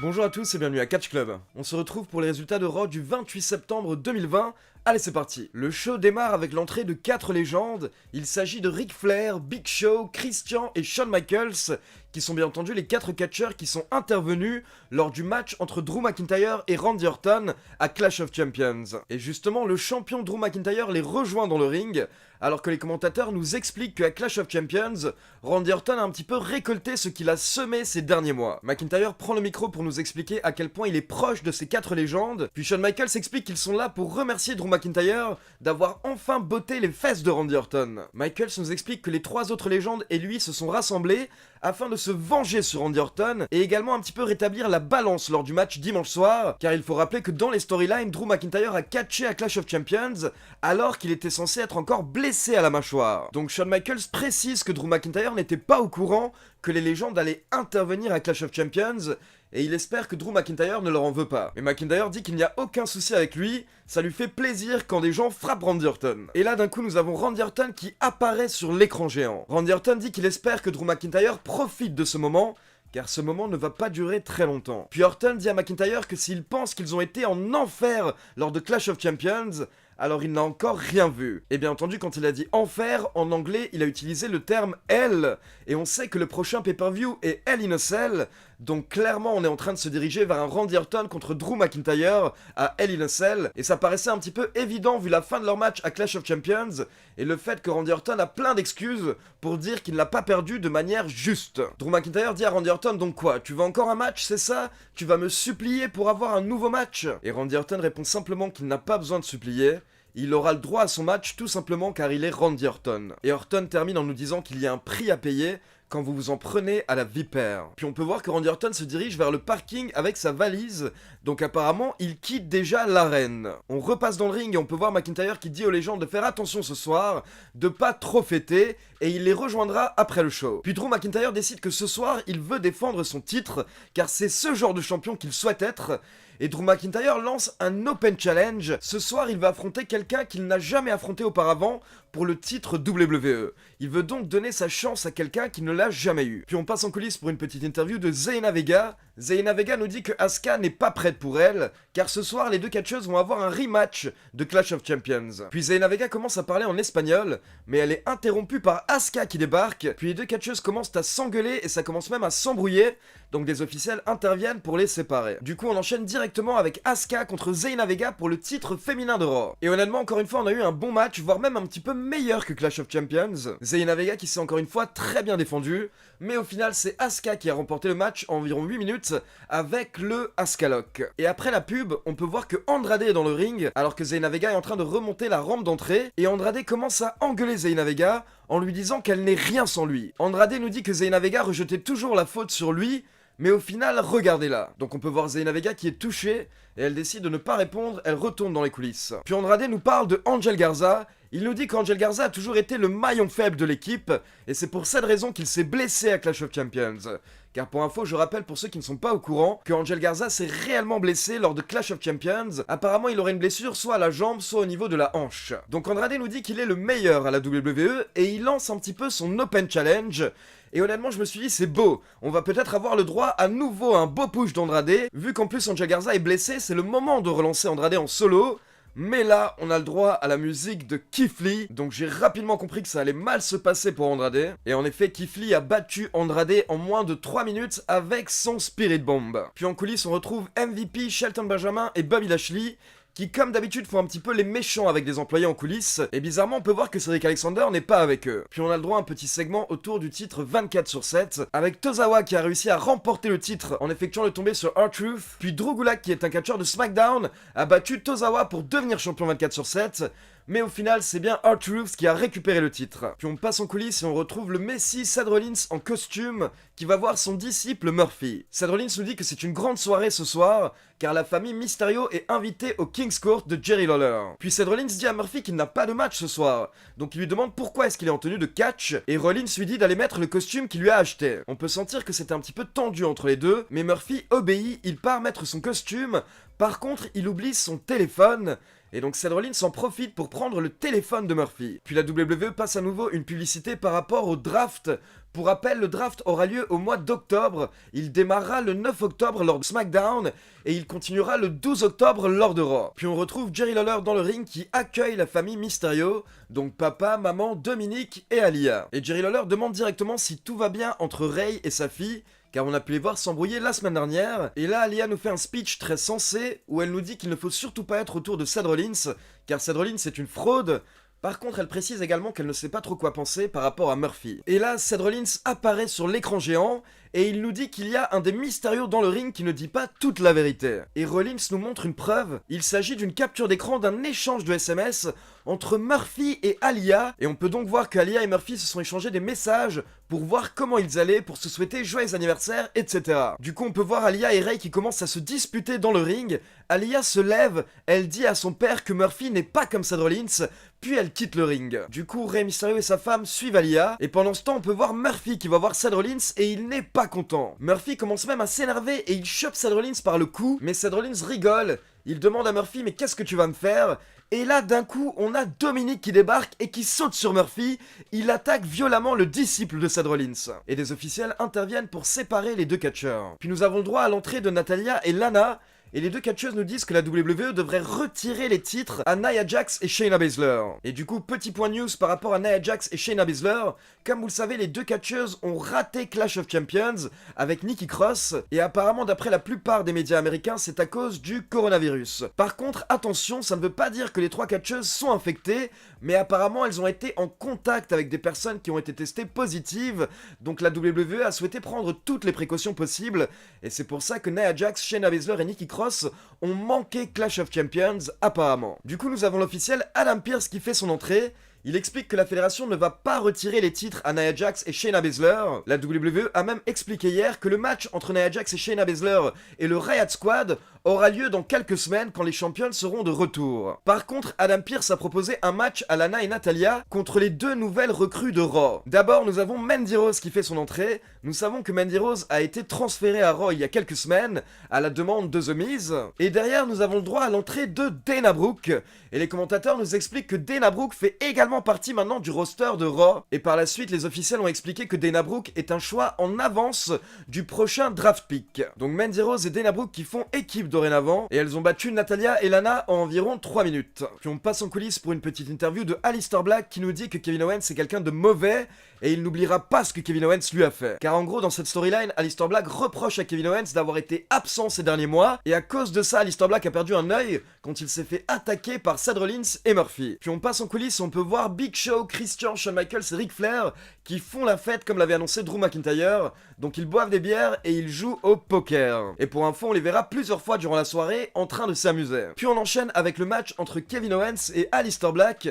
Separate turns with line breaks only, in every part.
Bonjour à tous et bienvenue à Catch Club. On se retrouve pour les résultats de Raw du 28 septembre 2020. Allez, c'est parti. Le show démarre avec l'entrée de 4 légendes. Il s'agit de Ric Flair, Big Show, Christian et Shawn Michaels, qui sont bien entendu les 4 catcheurs qui sont intervenus lors du match entre Drew McIntyre et Randy Orton à Clash of Champions. Et justement, le champion Drew McIntyre les rejoint dans le ring, alors que les commentateurs nous expliquent qu'à Clash of Champions, Randy Orton a un petit peu récolté ce qu'il a semé ces derniers mois. McIntyre prend le micro pour nous expliquer à quel point il est proche de ces 4 légendes, puis Shawn Michaels explique qu'ils sont là pour remercier Drew McIntyre d'avoir enfin botté les fesses de Randy Orton. Michaels nous explique que les 3 autres légendes et lui se sont rassemblés afin de se venger sur Randy Orton et également un petit peu rétablir la balance lors du match dimanche soir, car il faut rappeler que dans les storylines, Drew McIntyre a catché à Clash of Champions alors qu'il était censé être encore blessé à la mâchoire. Donc Shawn Michaels précise que Drew McIntyre n'était pas au courant que les légendes allaient intervenir à Clash of Champions, et il espère que Drew McIntyre ne leur en veut pas. Mais McIntyre dit qu'il n'y a aucun souci avec lui, ça lui fait plaisir quand des gens frappent Randy Orton. Et là d'un coup nous avons Randy Orton qui apparaît sur l'écran géant. Randy Orton dit qu'il espère que Drew McIntyre profite de ce moment, car ce moment ne va pas durer très longtemps. Puis Orton dit à McIntyre que s'il pense qu'ils ont été en enfer lors de Clash of Champions, alors il n'a encore rien vu. Et bien entendu, quand il a dit enfer, en anglais, il a utilisé le terme hell, et on sait que le prochain pay-per-view est Hell in a Cell, donc clairement on est en train de se diriger vers un Randy Orton contre Drew McIntyre à Hell in a Cell, et ça paraissait un petit peu évident vu la fin de leur match à Clash of Champions, et le fait que Randy Orton a plein d'excuses pour dire qu'il ne l'a pas perdu de manière juste. Drew McIntyre dit à Randy Orton, donc quoi, tu veux encore un match, c'est ça? Tu vas me supplier pour avoir un nouveau match? Et Randy Orton répond simplement qu'il n'a pas besoin de supplier, il aura le droit à son match tout simplement car il est Randy Orton. Et Orton termine en nous disant qu'il y a un prix à payer quand vous vous en prenez à la vipère. Puis on peut voir que Randy Orton se dirige vers le parking avec sa valise, donc apparemment il quitte déjà l'arène. On repasse dans le ring et on peut voir McIntyre qui dit aux légendes de faire attention ce soir, de pas trop fêter, et il les rejoindra après le show. Puis Drew McIntyre décide que ce soir il veut défendre son titre, car c'est ce genre de champion qu'il souhaite être, et Drew McIntyre lance un Open Challenge. Ce soir, il va affronter quelqu'un qu'il n'a jamais affronté auparavant pour le titre WWE. Il veut donc donner sa chance à quelqu'un qui ne l'a jamais eu. Puis on passe en coulisses pour une petite interview de Zelina Vega. Zelina Vega nous dit que Asuka n'est pas prête pour elle, car ce soir, les deux catcheuses vont avoir un rematch de Clash of Champions. Puis Zelina Vega commence à parler en espagnol, mais elle est interrompue par Asuka qui débarque. Puis les deux catcheuses commencent à s'engueuler et ça commence même à s'embrouiller, donc des officiels interviennent pour les séparer. Du coup, on enchaîne directement avec Asuka contre Zelina Vega pour le titre féminin de Raw. Et honnêtement, encore une fois, on a eu un bon match, voire même un petit peu meilleur que Clash of Champions. Zelina Vega qui s'est encore une fois très bien défendue, mais au final, c'est Asuka qui a remporté le match en environ 8 minutes avec le Asuka Lock. Et après la pub, on peut voir que Andrade est dans le ring, alors que Zelina Vega est en train de remonter la rampe d'entrée, et Andrade commence à engueuler Zelina Vega en lui disant qu'elle n'est rien sans lui. Andrade nous dit que Zelina Vega rejetait toujours la faute sur lui, mais au final, regardez-la. Donc on peut voir Zelina Vega qui est touchée, et elle décide de ne pas répondre, elle retourne dans les coulisses. Puis Andrade nous parle de Angel Garza. Il nous dit qu'Angel Garza a toujours été le maillon faible de l'équipe, et c'est pour cette raison qu'il s'est blessé à Clash of Champions. Car pour info, je rappelle pour ceux qui ne sont pas au courant, que Angel Garza s'est réellement blessé lors de Clash of Champions. Apparemment, il aurait une blessure soit à la jambe, soit au niveau de la hanche. Donc Andrade nous dit qu'il est le meilleur à la WWE, et il lance un petit peu son Open Challenge. Et honnêtement, je me suis dit, c'est beau. On va peut-être avoir le droit à nouveau à un beau push d'Andrade. Vu qu'en plus Angel Garza est blessé, c'est le moment de relancer Andrade en solo. Mais là, on a le droit à la musique de Keith Lee, donc j'ai rapidement compris que ça allait mal se passer pour Andrade. Et en effet, Keith Lee a battu Andrade en moins de 3 minutes avec son Spirit Bomb. Puis en coulisses, on retrouve MVP, Shelton Benjamin et Bobby Lashley, qui comme d'habitude font un petit peu les méchants avec des employés en coulisses, et bizarrement on peut voir que Cedric Alexander n'est pas avec eux. Puis on a le droit à un petit segment autour du titre 24/7, avec Tozawa qui a réussi à remporter le titre en effectuant le tombé sur R-Truth, puis Drew Gulak qui est un catcheur de SmackDown a battu Tozawa pour devenir champion 24/7, mais au final c'est bien R-Truth qui a récupéré le titre. Puis on passe en coulisses et on retrouve le Messie Seth Rollins en costume qui va voir son disciple Murphy. Seth Rollins nous dit que c'est une grande soirée ce soir, car la famille Mysterio est invitée au King's Court de Jerry Lawler. Puis Seth Rollins dit à Murphy qu'il n'a pas de match ce soir, donc il lui demande pourquoi est-ce qu'il est en tenue de catch, et Rollins lui dit d'aller mettre le costume qu'il lui a acheté. On peut sentir que c'est un petit peu tendu entre les deux, mais Murphy obéit, il part mettre son costume. Par contre, il oublie son téléphone, Et donc Seth Rollins en profite pour prendre le téléphone de Murphy. Puis la WWE passe à nouveau une publicité par rapport au draft. Pour rappel, le draft aura lieu au mois d'octobre, il démarrera le 9 octobre lors de SmackDown, et il continuera le 12 octobre lors de Raw. Puis on retrouve Jerry Lawler dans le ring qui accueille la famille Mysterio, donc papa, maman, Dominique et Aliyah. Et Jerry Lawler demande directement si tout va bien entre Ray et sa fille, car on a pu les voir s'embrouiller la semaine dernière, et là Aliyah nous fait un speech très sensé, où elle nous dit qu'il ne faut surtout pas être autour de Seth Rollins, car Seth Rollins est une fraude. Par contre, elle précise également qu'elle ne sait pas trop quoi penser par rapport à Murphy. Et là, Seth Rollins apparaît sur l'écran géant, et il nous dit qu'il y a un des Mysterio dans le ring qui ne dit pas toute la vérité. Et Rollins nous montre une preuve, il s'agit d'une capture d'écran d'un échange de SMS entre Murphy et Aliyah, et on peut donc voir qu'Aliyah et Murphy se sont échangés des messages pour voir comment ils allaient, pour se souhaiter joyeux anniversaire, etc. Du coup, on peut voir Aliyah et Ray qui commencent à se disputer dans le ring. Aliyah se lève, elle dit à son père que Murphy n'est pas comme Seth Rollins, puis elle quitte le ring. Du coup, Rey Mysterio et sa femme suivent Aliyah, et pendant ce temps, on peut voir Murphy qui va voir Seth Rollins et il n'est pas content. Murphy commence même à s'énerver et il chope Seth Rollins par le cou, mais Seth Rollins rigole. Il demande à Murphy mais qu'est-ce que tu vas me faire? Et là d'un coup on a Dominique qui débarque et qui saute sur Murphy, il attaque violemment le disciple de Seth Rollins. Et des officiels interviennent pour séparer les deux catcheurs. Puis nous avons le droit à l'entrée de Natalya et Lana, et les deux catcheuses nous disent que la WWE devrait retirer les titres à Nia Jax et Shayna Baszler. Et du coup, petit point news par rapport à Nia Jax et Shayna Baszler, comme vous le savez, les deux catcheuses ont raté Clash of Champions avec Nikki Cross, et apparemment d'après la plupart des médias américains, c'est à cause du coronavirus. Par contre, attention, ça ne veut pas dire que les trois catcheuses sont infectées, mais apparemment elles ont été en contact avec des personnes qui ont été testées positives, donc la WWE a souhaité prendre toutes les précautions possibles, et c'est pour ça que Nia Jax, Shayna Baszler et Nikki Cross ont manqué Clash of Champions apparemment. Du coup nous avons l'officiel Adam Pearce qui fait son entrée. Il explique que la fédération ne va pas retirer les titres à Nia Jax et Shayna Baszler. La WWE a même expliqué hier que le match entre Nia Jax et Shayna Baszler et le Riot Squad aura lieu dans quelques semaines quand les championnes seront de retour. Par contre, Adam Pearce a proposé un match à Lana et Natalya contre les deux nouvelles recrues de Raw. D'abord, nous avons Mandy Rose qui fait son entrée. Nous savons que Mandy Rose a été transférée à Raw il y a quelques semaines, à la demande de The Miz. Et derrière, nous avons le droit à l'entrée de Dana Brooke. Et les commentateurs nous expliquent que Dana Brooke fait également partie maintenant du roster de Raw. Et par la suite, les officiels ont expliqué que Dana Brooke est un choix en avance du prochain draft pick. Donc Mandy Rose et Dana Brooke qui font équipe dorénavant, et elles ont battu Natalya et Lana en environ 3 minutes. Puis on passe en coulisses pour une petite interview de Aleister Black qui nous dit que Kevin Owens est quelqu'un de mauvais, et il n'oubliera pas ce que Kevin Owens lui a fait. Car en gros, dans cette storyline, Aleister Black reproche à Kevin Owens d'avoir été absent ces derniers mois, et à cause de ça, Aleister Black a perdu un œil quand il s'est fait attaquer par Seth Rollins et Murphy. Puis on passe en coulisses, on peut voir Big Show, Christian, Shawn Michaels et Ric Flair qui font la fête comme l'avait annoncé Drew McIntyre, donc ils boivent des bières et ils jouent au poker. Et pour info, on les verra plusieurs fois durant la soirée en train de s'amuser. Puis on enchaîne avec le match entre Kevin Owens et Aleister Black.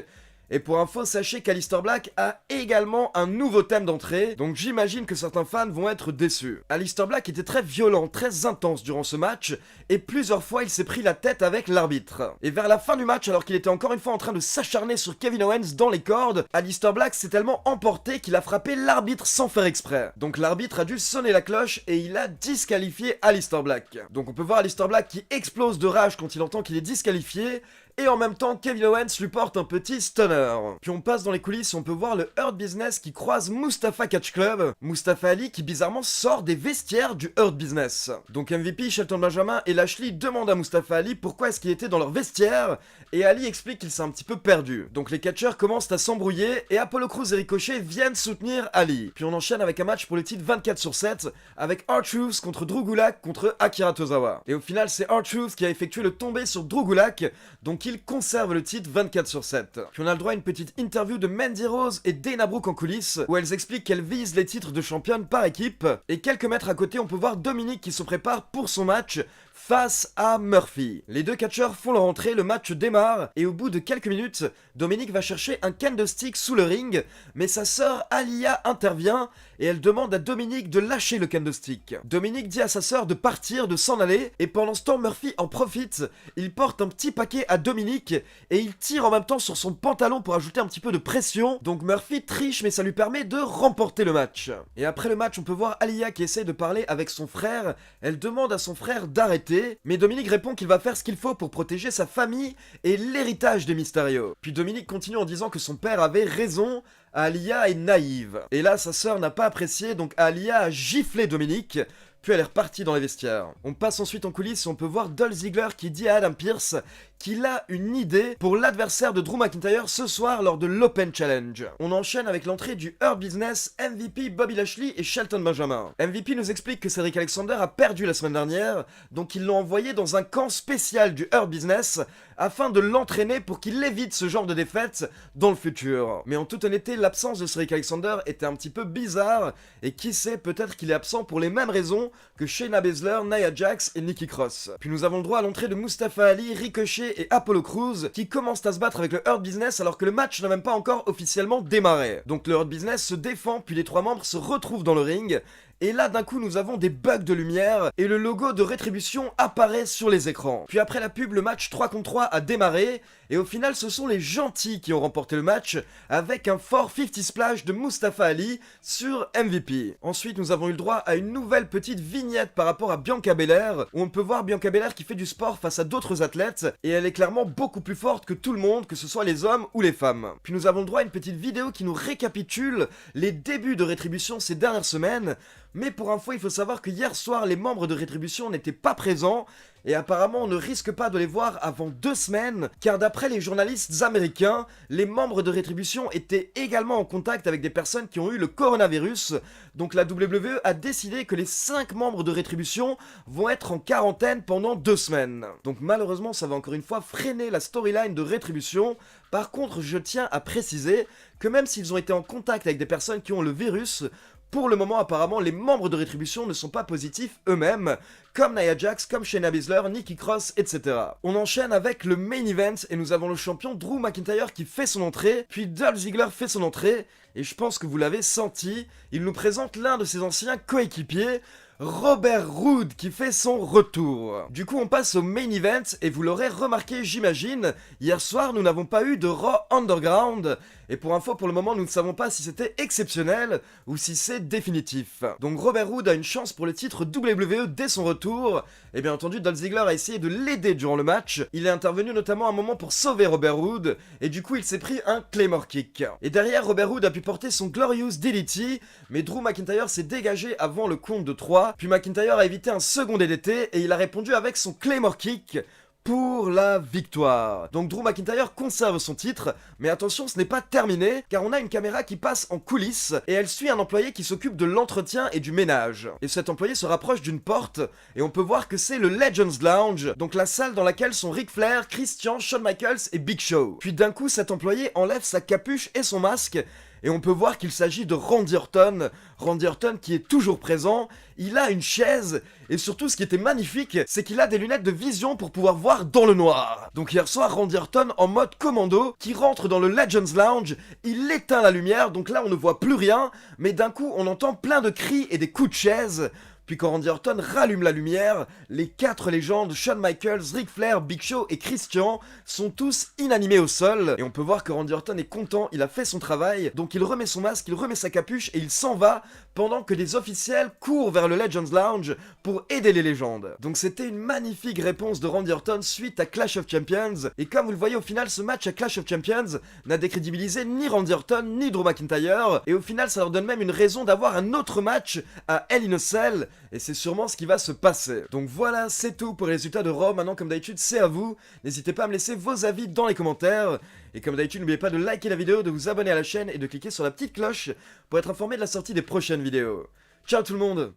Et pour info, sachez qu'Aleister Black a également un nouveau thème d'entrée, donc j'imagine que certains fans vont être déçus. Aleister Black était très violent, très intense durant ce match, et plusieurs fois il s'est pris la tête avec l'arbitre. Et vers la fin du match, alors qu'il était encore une fois en train de s'acharner sur Kevin Owens dans les cordes, Aleister Black s'est tellement emporté qu'il a frappé l'arbitre sans faire exprès. Donc l'arbitre a dû sonner la cloche et il a disqualifié Aleister Black. Donc on peut voir Aleister Black qui explose de rage quand il entend qu'il est disqualifié, et en même temps, Kevin Owens lui porte un petit stunner. Puis on passe dans les coulisses et on peut voir le Hurt Business qui croise Mustafa Catch Club. Mustafa Ali qui bizarrement sort des vestiaires du Hurt Business. Donc MVP, Shelton Benjamin et Lashley demandent à Mustafa Ali pourquoi est-ce qu'il était dans leur vestiaire. Et Ali explique qu'il s'est un petit peu perdu. Donc les catcheurs commencent à s'embrouiller et Apollo Crews et Ricochet viennent soutenir Ali. Puis on enchaîne avec un match pour le titre 24/7 avec R-Truth contre Drew Gulak contre Akira Tozawa. Et au final, c'est R-Truth qui a effectué le tombé sur Drew Gulak, donc il conserve le titre 24/7. Puis on a le droit à une petite interview de Mandy Rose et Dana Brooke en coulisses, où elles expliquent qu'elles visent les titres de championne par équipe. Et quelques mètres à côté, on peut voir Dominique qui se prépare pour son match face à Murphy. Les deux catcheurs font leur entrée, le match démarre, et au bout de quelques minutes, Dominique va chercher un candlestick sous le ring, mais sa sœur Aliyah intervient, et elle demande à Dominique de lâcher le candlestick. Dominique dit à sa sœur de partir, de s'en aller, et pendant ce temps, Murphy en profite, il porte un petit paquet à Dominique, et il tire en même temps sur son pantalon pour ajouter un petit peu de pression, donc Murphy triche, mais ça lui permet de remporter le match. Et après le match, on peut voir Aliyah qui essaie de parler avec son frère, elle demande à son frère d'arrêter, arrêter, mais Dominique répond qu'il va faire ce qu'il faut pour protéger sa famille et l'héritage de Mysterio. Puis Dominique continue en disant que son père avait raison, Aalyah est naïve. Et là, sa sœur n'a pas apprécié, donc Aalyah a giflé Dominique, puis elle est repartie dans les vestiaires. On passe ensuite en coulisses et on peut voir Dolph Ziggler qui dit à Adam Pearce qu'il a une idée pour l'adversaire de Drew McIntyre ce soir lors de l'Open Challenge. On enchaîne avec l'entrée du Hurt Business, MVP, Bobby Lashley et Shelton Benjamin. MVP nous explique que Cedric Alexander a perdu la semaine dernière, donc ils l'ont envoyé dans un camp spécial du Hurt Business afin de l'entraîner pour qu'il évite ce genre de défaite dans le futur. Mais en toute honnêteté, l'absence de Cedric Alexander était un petit peu bizarre, et qui sait, peut-être qu'il est absent pour les mêmes raisons que Shayna Baszler, Nia Jax et Nikki Cross. Puis nous avons le droit à l'entrée de Mustafa Ali, Ricochet et Apollo Crews qui commencent à se battre avec le Hurt Business alors que le match n'a même pas encore officiellement démarré. Donc le Hurt Business se défend, puis les trois membres se retrouvent dans le ring. Et là d'un coup nous avons des bugs de lumière et le logo de Rétribution apparaît sur les écrans. Puis après la pub, le match 3 contre 3 a démarré et au final ce sont les gentils qui ont remporté le match avec un fort 50 splash de Mustafa Ali sur MVP. Ensuite nous avons eu le droit à une nouvelle petite vignette par rapport à Bianca Belair où on peut voir Bianca Belair qui fait du sport face à d'autres athlètes et elle est clairement beaucoup plus forte que tout le monde, que ce soit les hommes ou les femmes. Puis nous avons le droit à une petite vidéo qui nous récapitule les débuts de Rétribution ces dernières semaines. Mais pour info, il faut savoir que hier soir, les membres de Rétribution n'étaient pas présents, et apparemment on ne risque pas de les voir avant 2 semaines, car d'après les journalistes américains, les membres de Rétribution étaient également en contact avec des personnes qui ont eu le coronavirus, donc la WWE a décidé que les 5 membres de Rétribution vont être en quarantaine pendant 2 semaines. Donc malheureusement ça va encore une fois freiner la storyline de Rétribution. Par contre, je tiens à préciser que même s'ils ont été en contact avec des personnes qui ont le virus, pour le moment, apparemment, les membres de Rétribution ne sont pas positifs eux-mêmes, comme Nia Jax, comme Shayna Baszler, Nikki Cross, etc. On enchaîne avec le main event et nous avons le champion Drew McIntyre qui fait son entrée, puis Dolph Ziggler fait son entrée, et je pense que vous l'avez senti, il nous présente l'un de ses anciens coéquipiers, Robert Roode qui fait son retour. Du coup on passe au main event et vous l'aurez remarqué j'imagine, hier soir nous n'avons pas eu de Raw Underground et pour info pour le moment nous ne savons pas si c'était exceptionnel ou si c'est définitif. Donc Robert Roode a une chance pour le titre WWE dès son retour et bien entendu Dolph Ziggler a essayé de l'aider durant le match, il est intervenu notamment un moment pour sauver Robert Roode et du coup il s'est pris un Claymore Kick. Et derrière Robert Roode a pu porter son Glorious DDT mais Drew McIntyre s'est dégagé avant le compte de 3. Puis McIntyre a évité un second DDT et il a répondu avec son Claymore Kick pour la victoire. Donc Drew McIntyre conserve son titre, mais attention ce n'est pas terminé, car on a une caméra qui passe en coulisses, et elle suit un employé qui s'occupe de l'entretien et du ménage. Et cet employé se rapproche d'une porte, et on peut voir que c'est le Legends Lounge, donc la salle dans laquelle sont Ric Flair, Christian, Shawn Michaels et Big Show. Puis d'un coup cet employé enlève sa capuche et son masque, et on peut voir qu'il s'agit de Randy Orton. Randy Orton qui est toujours présent, il a une chaise, et surtout ce qui était magnifique, c'est qu'il a des lunettes de vision pour pouvoir voir dans le noir. Donc hier soir, Randy Orton en mode commando, qui rentre dans le Legends Lounge, il éteint la lumière, donc là on ne voit plus rien, mais d'un coup on entend plein de cris et des coups de chaise. Puis quand Randy Orton rallume la lumière, les 4 légendes, Shawn Michaels, Ric Flair, Big Show et Christian, sont tous inanimés au sol. Et on peut voir que Randy Orton est content, il a fait son travail, donc il remet son masque, il remet sa capuche et il s'en va, pendant que des officiels courent vers le Legends Lounge pour aider les légendes. Donc c'était une magnifique réponse de Randy Orton suite à Clash of Champions, et comme vous le voyez au final, ce match à Clash of Champions n'a décrédibilisé ni Randy Orton ni Drew McIntyre, et au final ça leur donne même une raison d'avoir un autre match à Hell in a Cell, et c'est sûrement ce qui va se passer. Donc voilà, c'est tout pour les résultats de Raw. Maintenant comme d'habitude c'est à vous, n'hésitez pas à me laisser vos avis dans les commentaires, et comme d'habitude n'oubliez pas de liker la vidéo, de vous abonner à la chaîne et de cliquer sur la petite cloche pour être informé de la sortie des prochaines vidéos. Ciao tout le monde!